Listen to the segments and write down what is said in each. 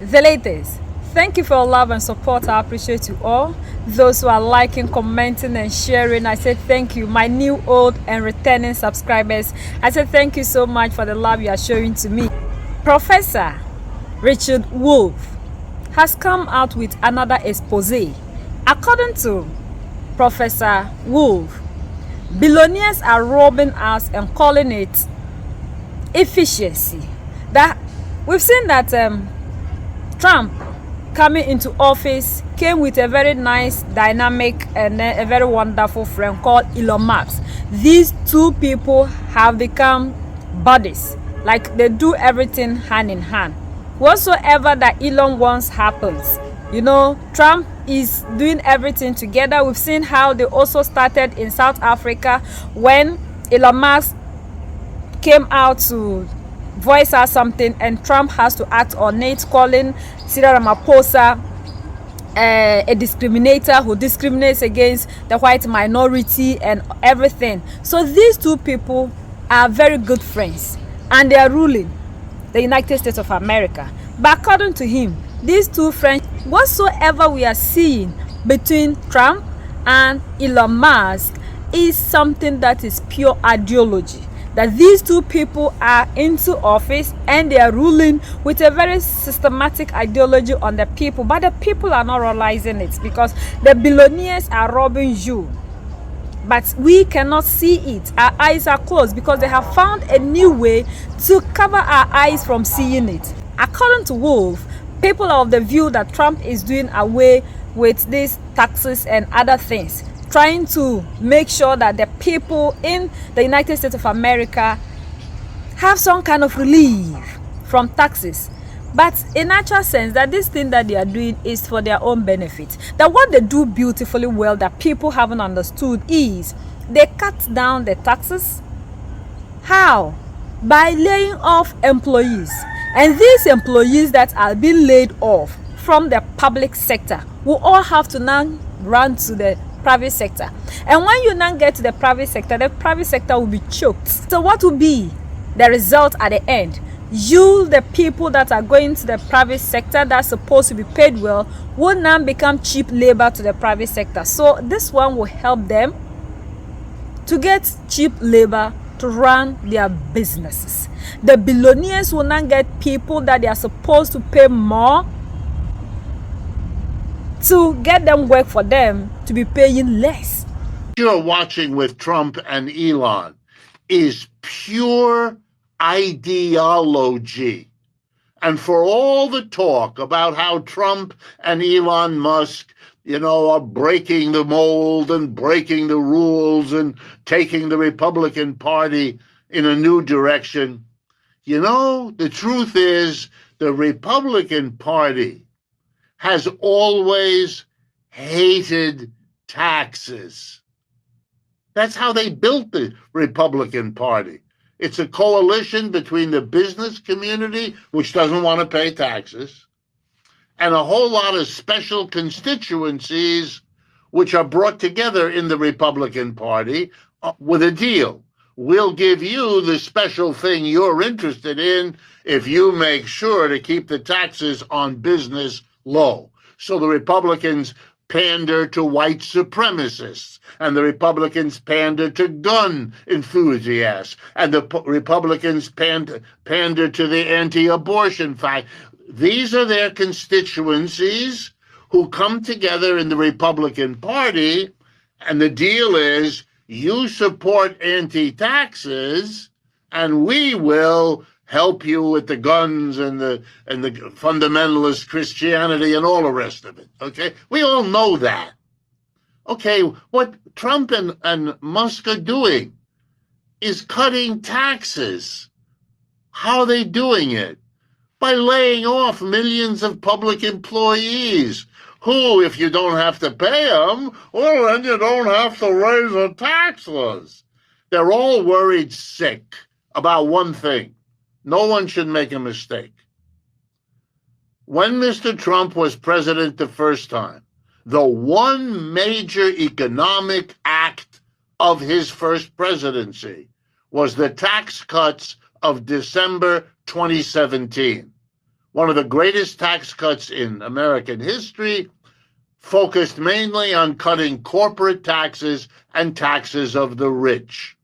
The latest. Thank you for your love and support. I appreciate you all. Those who are liking, commenting, and sharing, I say thank you. My new, old, and returning subscribers, I say thank you so much for the love you are showing to me. Professor Richard Wolff has come out with another expose. According to Professor Wolff, billionaires are robbing us and calling it efficiency. That we've seen that Trump coming into office came with a very nice, dynamic, and a very wonderful friend called Elon Musk. These two people have become buddies, like they do everything hand in hand. Whatsoever that Elon wants happens. You know, Trump is doing everything together. We've seen how they also started in South Africa when Elon Musk came out to voice out something and Trump has to act on it, calling Cyril Ramaphosa a discriminator who discriminates against the white minority and everything. So these two people are very good friends and they are ruling the United States of America. But according to him, these two friends, whatsoever we are seeing between Trump and Elon Musk is something that is pure ideology. That these two people are into office and they are ruling with a very systematic ideology on the people, but the people are not realizing it because the billionaires are robbing you, but we cannot see it. Our eyes are closed because they have found a new way to cover our eyes from seeing it. According to Wolff, people are of the view that Trump is doing away with these taxes and other things, trying to make sure that the people in the United States of America have some kind of relief from taxes. But in actual sense, that this thing that they are doing is for their own benefit. That what they do beautifully well that people haven't understood is they cut down the taxes. How? By laying off employees. And these employees that are being laid off from the public sector will all have to now run to the private sector. And when you now get to the private sector will be choked. So what will be the result at the end? You, the people that are going to the private sector that's supposed to be paid well, will now become cheap labor to the private sector. So this one will help them to get cheap labor to run their businesses. The billionaires will now get people that they are supposed to pay more to get them work for them to be paying less. You're watching with Trump and Elon is pure ideology. And for all the talk about how Trump and Elon Musk, are breaking the mold and breaking the rules and taking the Republican Party in a new direction, the truth is the Republican Party has always hated taxes. That's how they built the Republican Party. It's a coalition between the business community, which doesn't want to pay taxes, and a whole lot of special constituencies which are brought together in the Republican Party with a deal. We'll give you the special thing you're interested in if you make sure to keep the taxes on business low. So the Republicans pander to white supremacists, and the Republicans pander to gun enthusiasts, and the Republicans pander to the anti-abortion fight. These are their constituencies who come together in the Republican Party, and the deal is you support anti-taxes, and we will help you with the guns and the fundamentalist Christianity and all the rest of it. Okay, we all know that. Okay, what Trump and Musk are doing is cutting taxes. How are they doing it? By laying off millions of public employees who, if you don't have to pay them, well, then you don't have to raise the taxes. They're all worried sick about one thing. No one should make a mistake. When Mr. Trump was president the first time, the one major economic act of his first presidency was the tax cuts of December 2017. one of the greatest tax cuts in American history, focused mainly on cutting corporate taxes and taxes of the rich.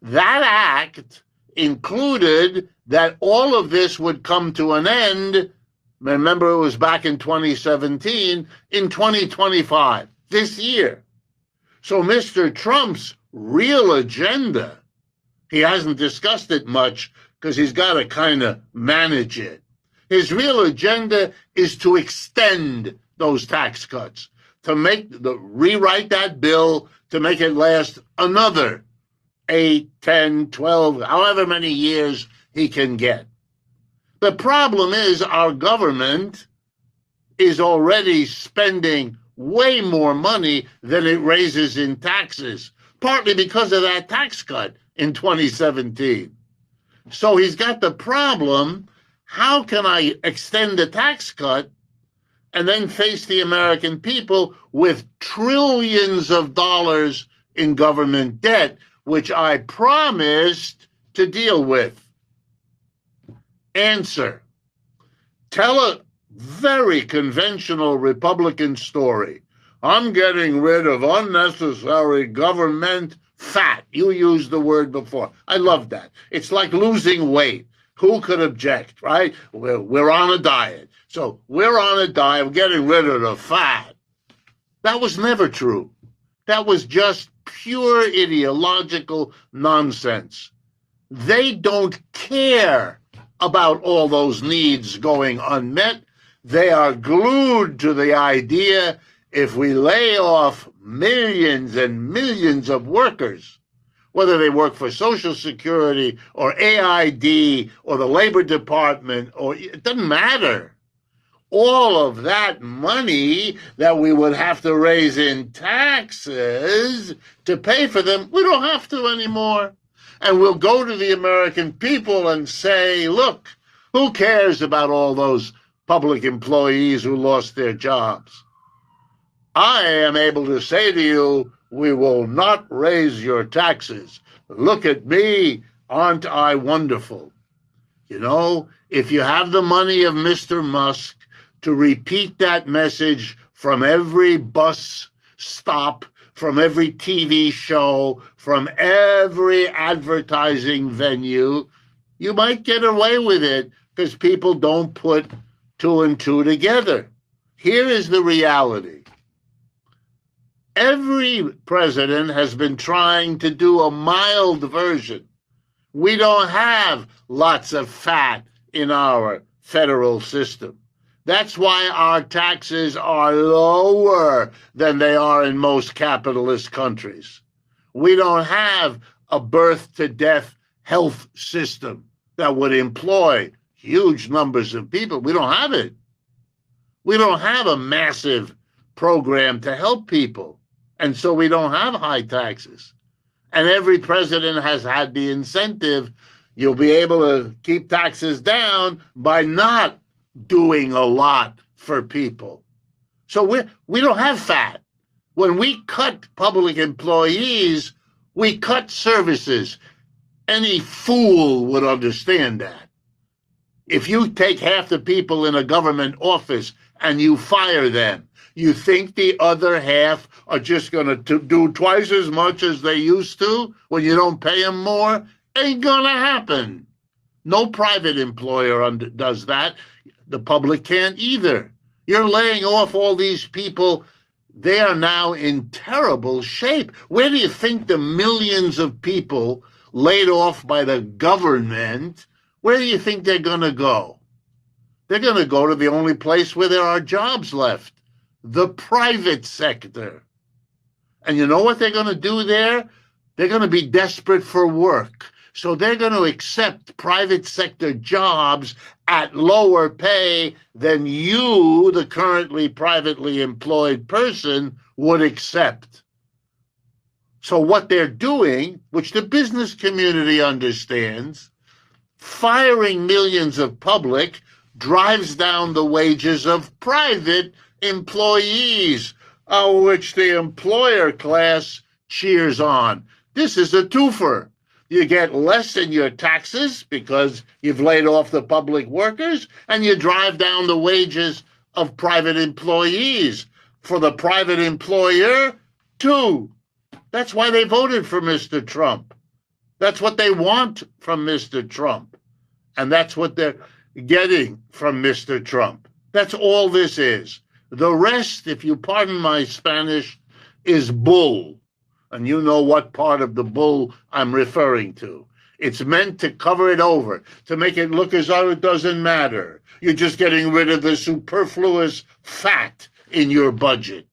That act included that all of this would come to an end. Remember, it was back in 2017, in 2025, this year. So Mr. Trump's real agenda, he hasn't discussed it much because he's got to kind of manage it. His real agenda is to extend those tax cuts, to rewrite that bill to make it last another 8, 10, 12, however many years he can get. The problem is our government is already spending way more money than it raises in taxes, partly because of that tax cut in 2017. So he's got the problem, how can I extend the tax cut and then face the American people with trillions of dollars in government debt, which I promised to deal with? Answer: tell a very conventional Republican story. I'm getting rid of unnecessary government fat. You used the word before. I love that. It's like losing weight. Who could object, right? We're on a diet. So we're on a diet. We're getting rid of the fat. That was never true. That was just pure ideological nonsense. They don't care about all those needs going unmet. They are glued to the idea if we lay off millions and millions of workers, whether they work for Social Security or AID or the Labor Department, or it doesn't matter. All of that money that we would have to raise in taxes to pay for them, we don't have to anymore. And we'll go to the American people and say, look, who cares about all those public employees who lost their jobs? I am able to say to you, we will not raise your taxes. Look at me, aren't I wonderful? You know, if you have the money of Mr. Musk to repeat that message from every bus stop, from every TV show, from every advertising venue, you might get away with it because people don't put two and two together. Here is the reality. Every president has been trying to do a mild version. We don't have lots of fat in our federal system. That's why our taxes are lower than they are in most capitalist countries. We don't have a birth-to-death health system that would employ huge numbers of people. We don't have it. We don't have a massive program to help people. And so we don't have high taxes. And every president has had the incentive. You'll be able to keep taxes down by not doing a lot for people. So we don't have fat. When we cut public employees, we cut services. Any fool would understand that. If you take half the people in a government office and you fire them, you think the other half are just going to do twice as much as they used to when you don't pay them more? Ain't going to happen. No private employer does that. The public can't either. You're laying off all these people. They are now in terrible shape. Where do you think the millions of people laid off by the government, where do you think they're going to go? They're going to go to the only place where there are jobs left, the private sector. And you know what they're going to do there? They're going to be desperate for work. So they're going to accept private sector jobs at lower pay than you, the currently privately employed person, would accept. So what they're doing, which the business community understands, firing millions of public drives down the wages of private employees, which the employer class cheers on. This is a twofer. You get less in your taxes because you've laid off the public workers, and you drive down the wages of private employees for the private employer, too. That's why they voted for Mr. Trump. That's what they want from Mr. Trump. And that's what they're getting from Mr. Trump. That's all this is. The rest, if you pardon my Spanish, is bull. And you know what part of the bull I'm referring to. It's meant to cover it over, to make it look as though it doesn't matter. You're just getting rid of the superfluous fat in your budget,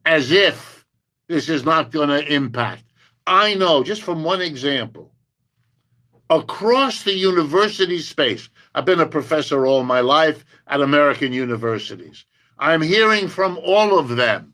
as if this is not going to impact. I know, just from one example, across the university space, I've been a professor all my life at American universities. I'm hearing from all of them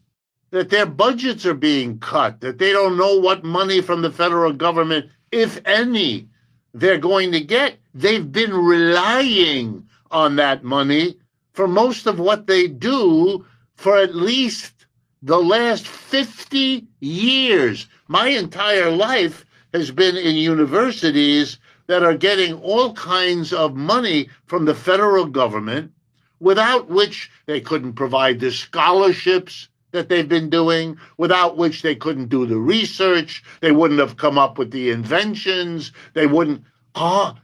that their budgets are being cut, that they don't know what money from the federal government, if any, they're going to get. They've been relying on that money for most of what they do for at least the last 50 years. My entire life has been in universities that are getting all kinds of money from the federal government, without which they couldn't provide the scholarships that they've been doing, without which they couldn't do the research, they wouldn't have come up with the inventions, they wouldn't.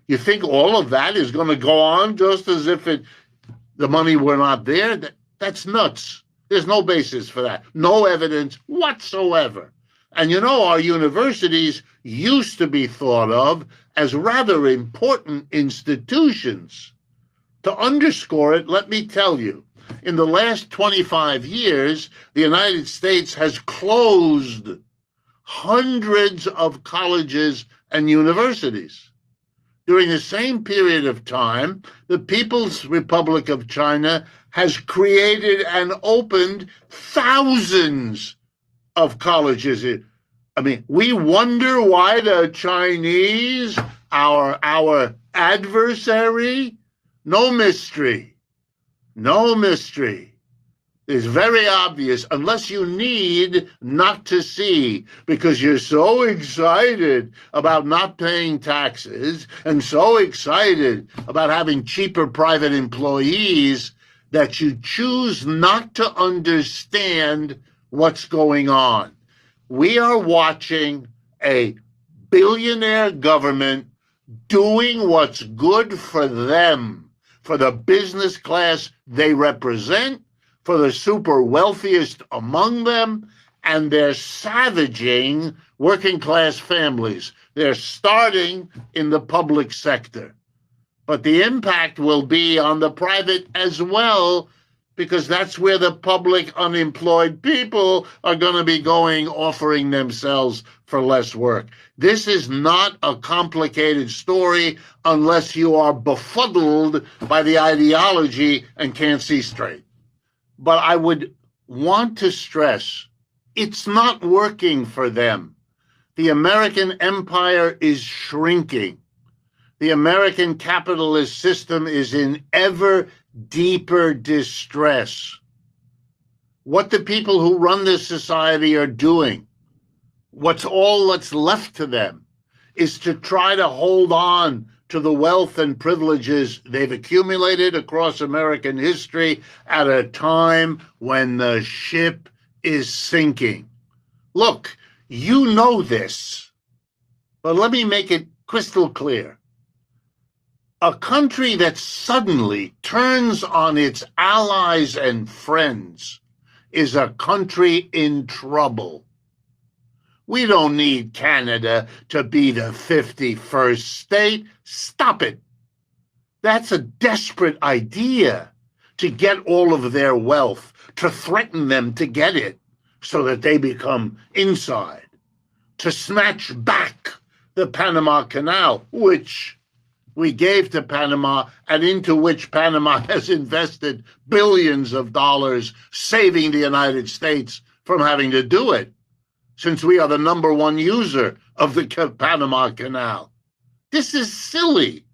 You think all of that is going to go on just as if the money were not there? That's nuts. There's no basis for that. No evidence whatsoever. And you know, our universities used to be thought of as rather important institutions. To underscore it, let me tell you, in the last 25 years, the United States has closed hundreds of colleges and universities. During the same period of time, the People's Republic of China has created and opened thousands of colleges. I mean, we wonder why the Chinese, our adversary, no mystery. No mystery. It's very obvious, unless you need not to see, because you're so excited about not paying taxes and so excited about having cheaper private employees that you choose not to understand what's going on. We are watching a billionaire government doing what's good for them, for the business class they represent, for the super wealthiest among them, and they're savaging working class families. They're starting in the public sector. But the impact will be on the private as well, because that's where the public unemployed people are going to be going, offering themselves for less work. This is not a complicated story unless you are befuddled by the ideology and can't see straight. But I would want to stress, it's not working for them. The American empire is shrinking. The American capitalist system is in ever deeper distress. What the people who run this society are doing, what's all that's left to them, is to try to hold on to the wealth and privileges they've accumulated across American history at a time when the ship is sinking. Look, you know this, but let me make it crystal clear. A country that suddenly turns on its allies and friends is a country in trouble. We don't need Canada to be the 51st state. Stop it. That's a desperate idea, to get all of their wealth, to threaten them to get it so that they become inside, to snatch back the Panama Canal, which we gave to Panama and into which Panama has invested billions of dollars, saving the United States from having to do it, since we are the number one user of the Panama Canal. This is silly.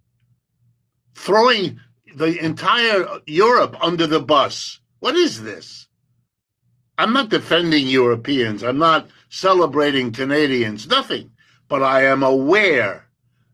Throwing the entire Europe under the bus. What is this? I'm not defending Europeans. I'm not celebrating Canadians. Nothing. but I am aware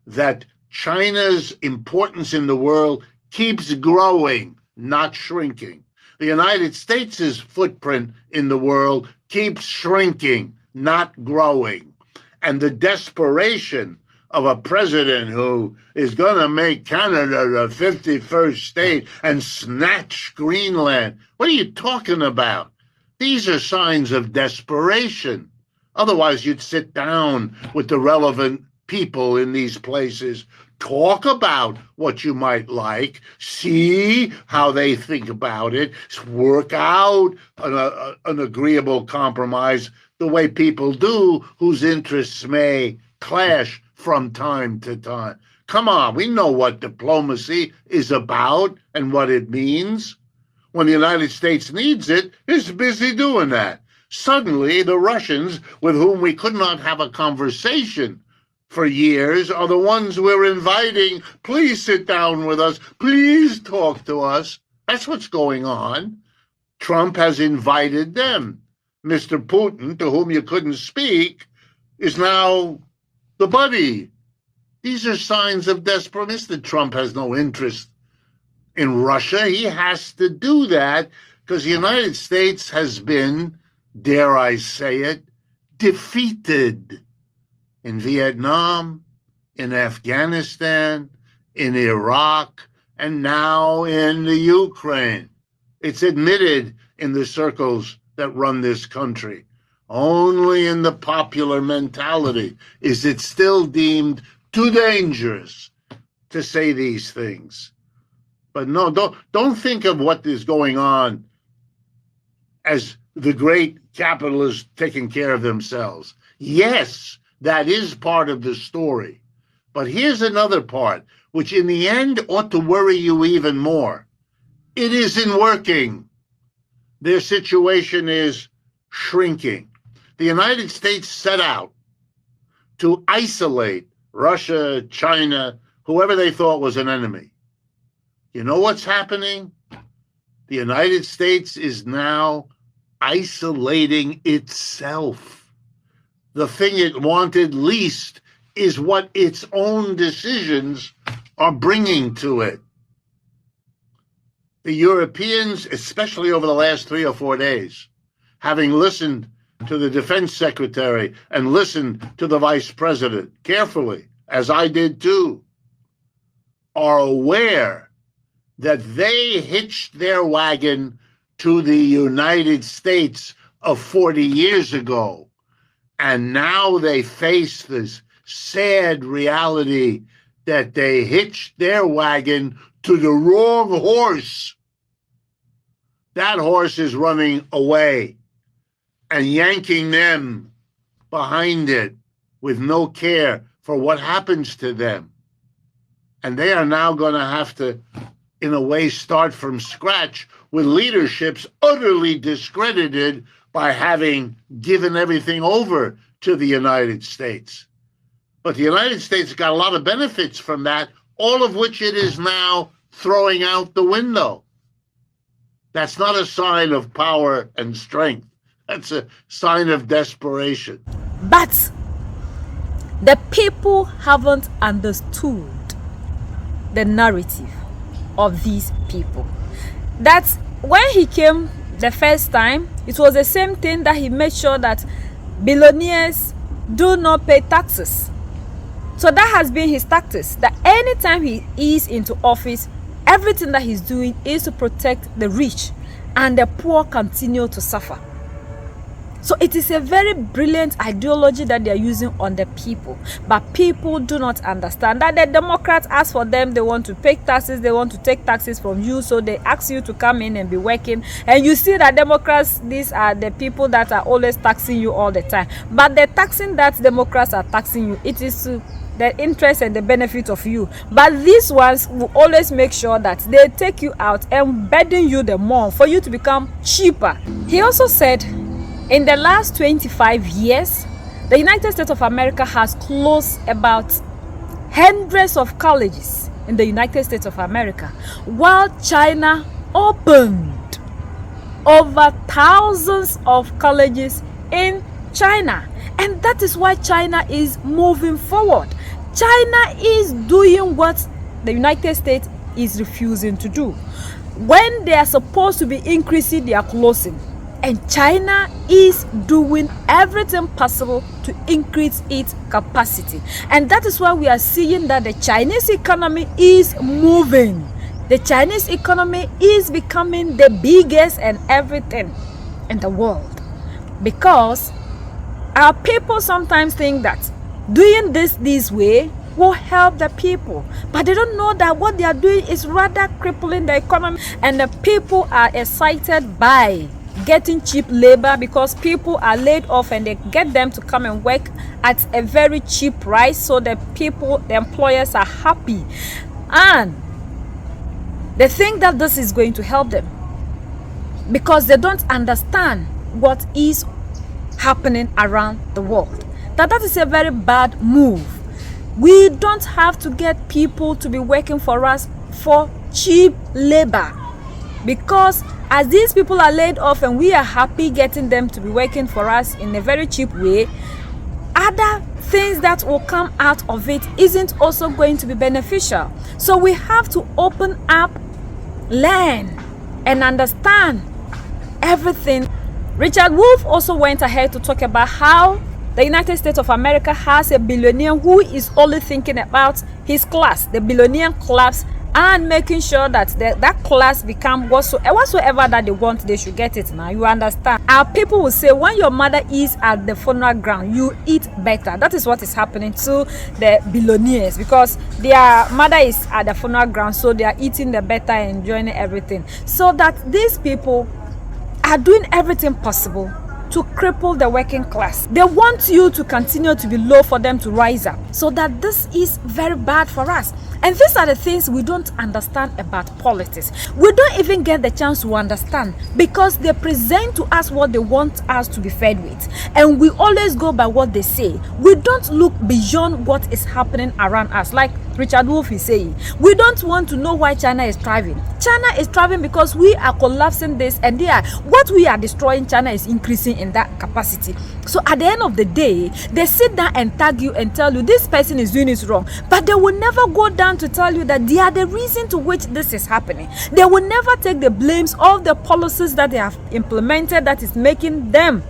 that China's importance in the world keeps growing, not shrinking. The United States' footprint in the world keeps shrinking, not growing. And the desperation of a president who is going to make Canada the 51st state and snatch Greenland. What are you talking about? These are signs of desperation. Otherwise, you'd sit down with the relevant people in these places, talk about what you might like, see how they think about it, work out an agreeable compromise the way people do whose interests may clash from time to time. Come on, we know what diplomacy is about and what it means. When the United States needs it, it's busy doing that. Suddenly, the Russians, with whom we could not have a conversation for years, are the ones we're inviting. Please sit down with us. Please talk to us. That's what's going on. Trump has invited them. Mr. Putin, to whom you couldn't speak, is now the buddy. These are signs of desperation. Mr. Trump has no interest in Russia. He has to do that because the United States has been, dare I say it, defeated in Vietnam, in Afghanistan, in Iraq, and now in the Ukraine. It's admitted in the circles that run this country. Only in the popular mentality is it still deemed too dangerous to say these things. But no, don't think of what is going on as the great capitalists taking care of themselves. Yes, that is part of the story. But here's another part, which in the end ought to worry you even more. It isn't working. Their situation is shrinking. The United States set out to isolate Russia, China, whoever they thought was an enemy. You know what's happening? The United States is now isolating itself. The thing it wanted least is what its own decisions are bringing to it. The Europeans, especially over the last 3 or 4 days, having listened to the defense secretary and listened to the vice president carefully, as I did too, are aware that they hitched their wagon to the United States of 40 years ago. And now they face this sad reality that they hitched their wagon to the wrong horse. That horse is running away and yanking them behind it with no care for what happens to them. And they are now going to have to, in a way, start from scratch with leaderships utterly discredited by having given everything over to the United States. But the United States got a lot of benefits from that, all of which it is now throwing out the window. That's not a sign of power and strength. That's a sign of desperation. But the people haven't understood the narrative of these people. That when he came the first time, it was the same thing that he made sure that billionaires do not pay taxes. So that has been his tactics, that anytime he is into office, everything that he's doing is to protect the rich and the poor continue to suffer. So it is a very brilliant ideology that they are using on the people. But people do not understand that the Democrats ask for them, they want to pay taxes, they want to take taxes from you, so they ask you to come in and be working. And you see that Democrats, these are the people that are always taxing you all the time. But the taxing that Democrats are taxing you, it is to the interest and the benefit of you. But these ones will always make sure that they take you out and burden you the more for you to become cheaper. He also said, in the last 25 years, the United States of America has closed about hundreds of colleges in the United States of America, while China opened over thousands of colleges in China. And that is why China is moving forward. China is doing what the United States is refusing to do. When they are supposed to be increasing, they are closing. And China is doing everything possible to increase its capacity. And that is why we are seeing that the Chinese economy is moving. The Chinese economy is becoming the biggest and everything in the world. Because our people sometimes think that doing this way will help the people, but they don't know that what they are doing is rather crippling the economy. And the people are excited by getting cheap labor, because people are laid off and they get them to come and work at a very cheap price, so the employers are happy, and they think that this is going to help them, because they don't understand what is happening around the world. That is a very bad move. We don't have to get people to be working for us for cheap labor, because as these people are laid off and we are happy getting them to be working for us in a very cheap way, other things that will come out of it isn't also going to be beneficial. So we have to open up, learn, and understand everything. Richard Wolff also went ahead to talk about how the United States of America has a billionaire who is only thinking about his class, the billionaire class, and making sure that that class become whatsoever that they want, they should get it. Now you understand. Our people will say, when your mother is at the funeral ground, you eat better. That is what is happening to the billionaires, because their mother is at the funeral ground, so they are eating the better and enjoying everything. So that these people are doing everything possible to cripple the working class. They want you to continue to be low for them to rise up. So that this is very bad for us. And these are the things we don't understand about politics. We don't even get the chance to understand, because they present to us what they want us to be fed with. And we always go by what they say. We don't look beyond what is happening around us. Like Richard Wolff is saying, we don't want to know why China is thriving. China is thriving because we are collapsing this, and what we are destroying, China is increasing in that capacity. So at the end of the day, they sit down and tag you and tell you this person is doing it wrong, but they will never go down to tell you that they are the reason to which this is happening. They will never take the blames of the policies that they have implemented that is making them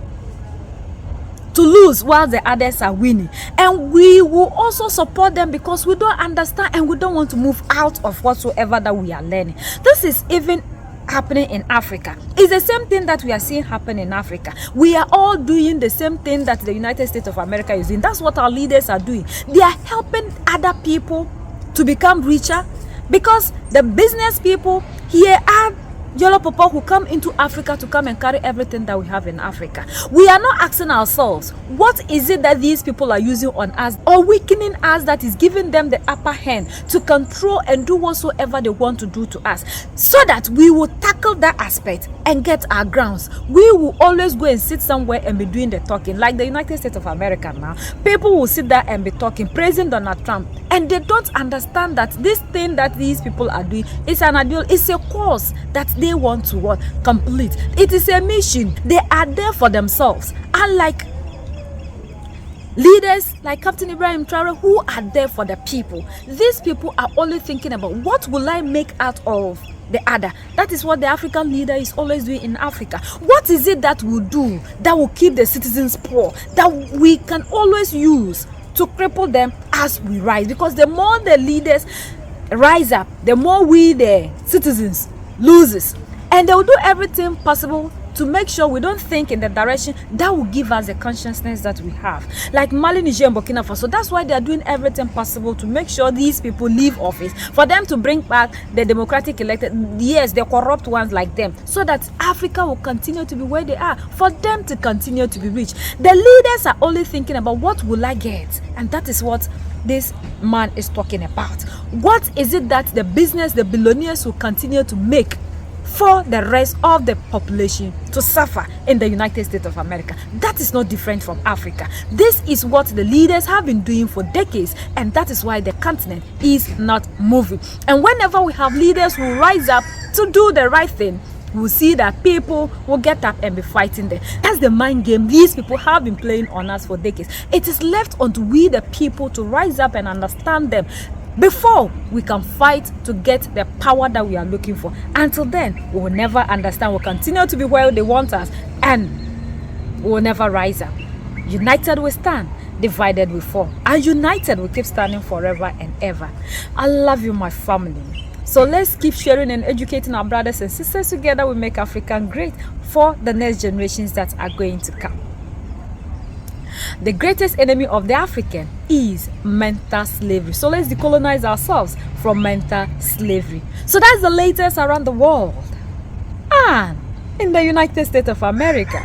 to lose while the others are winning. And we will also support them, because we don't understand and we don't want to move out of whatsoever that we are learning. This is even happening in Africa. It's the same thing that we are seeing happen in Africa. We are all doing the same thing that the United States of America is doing. That's what our leaders are doing. They are helping other people to become richer, because the business people here are yellow people who come into Africa to come and carry everything that we have in Africa. We are not asking ourselves, what is it that these people are using on us or weakening us that is giving them the upper hand to control and do whatsoever they want to do to us, so that we will tackle that aspect and get our grounds. We will always go and sit somewhere and be doing the talking. Like the United States of America now, people will sit there and be talking, praising Donald Trump, and they don't understand that this thing that these people are doing is an ideal, it's a cause that they want to complete. It is a mission. They are there for themselves, unlike leaders like Captain Ibrahim Traore, who are there for the people. These people are only thinking about, what will I make out of the other? That is what the African leader is always doing in Africa. What is it that will do that will keep the citizens poor, that we can always use to cripple them as we rise? Because the more the leaders rise up, the more we, the citizens, loses. And they will do everything possible to make sure we don't think in the direction that will give us the consciousness that we have. Like Mali, Niger, and Burkina Faso. That's why they are doing everything possible to make sure these people leave office, for them to bring back the democratic elected, yes, the corrupt ones like them, so that Africa will continue to be where they are, for them to continue to be rich. The leaders are only thinking about, what will I get? And that is what this man is talking about. What is it that the business, the billionaires will continue to make for the rest of the population to suffer in the United States of America? That is not different from Africa. This is what the leaders have been doing for decades, and that is why the continent is not moving. And whenever we have leaders who rise up to do the right thing, we'll see that people will get up and be fighting them. That's the mind game these people have been playing on us for decades. It is left unto we the people to rise up and understand them before we can fight to get the power that we are looking for. Until then, we will never understand. We'll continue to be where they want us, and we will never rise up. United we stand, divided we fall. And united we keep standing forever and ever. I love you, my family. So let's keep sharing and educating our brothers and sisters. Together we make Africa great for the next generations that are going to come. The greatest enemy of the African is mental slavery. So let's decolonize ourselves from mental slavery. So that's the latest around the world. And in the United States of America,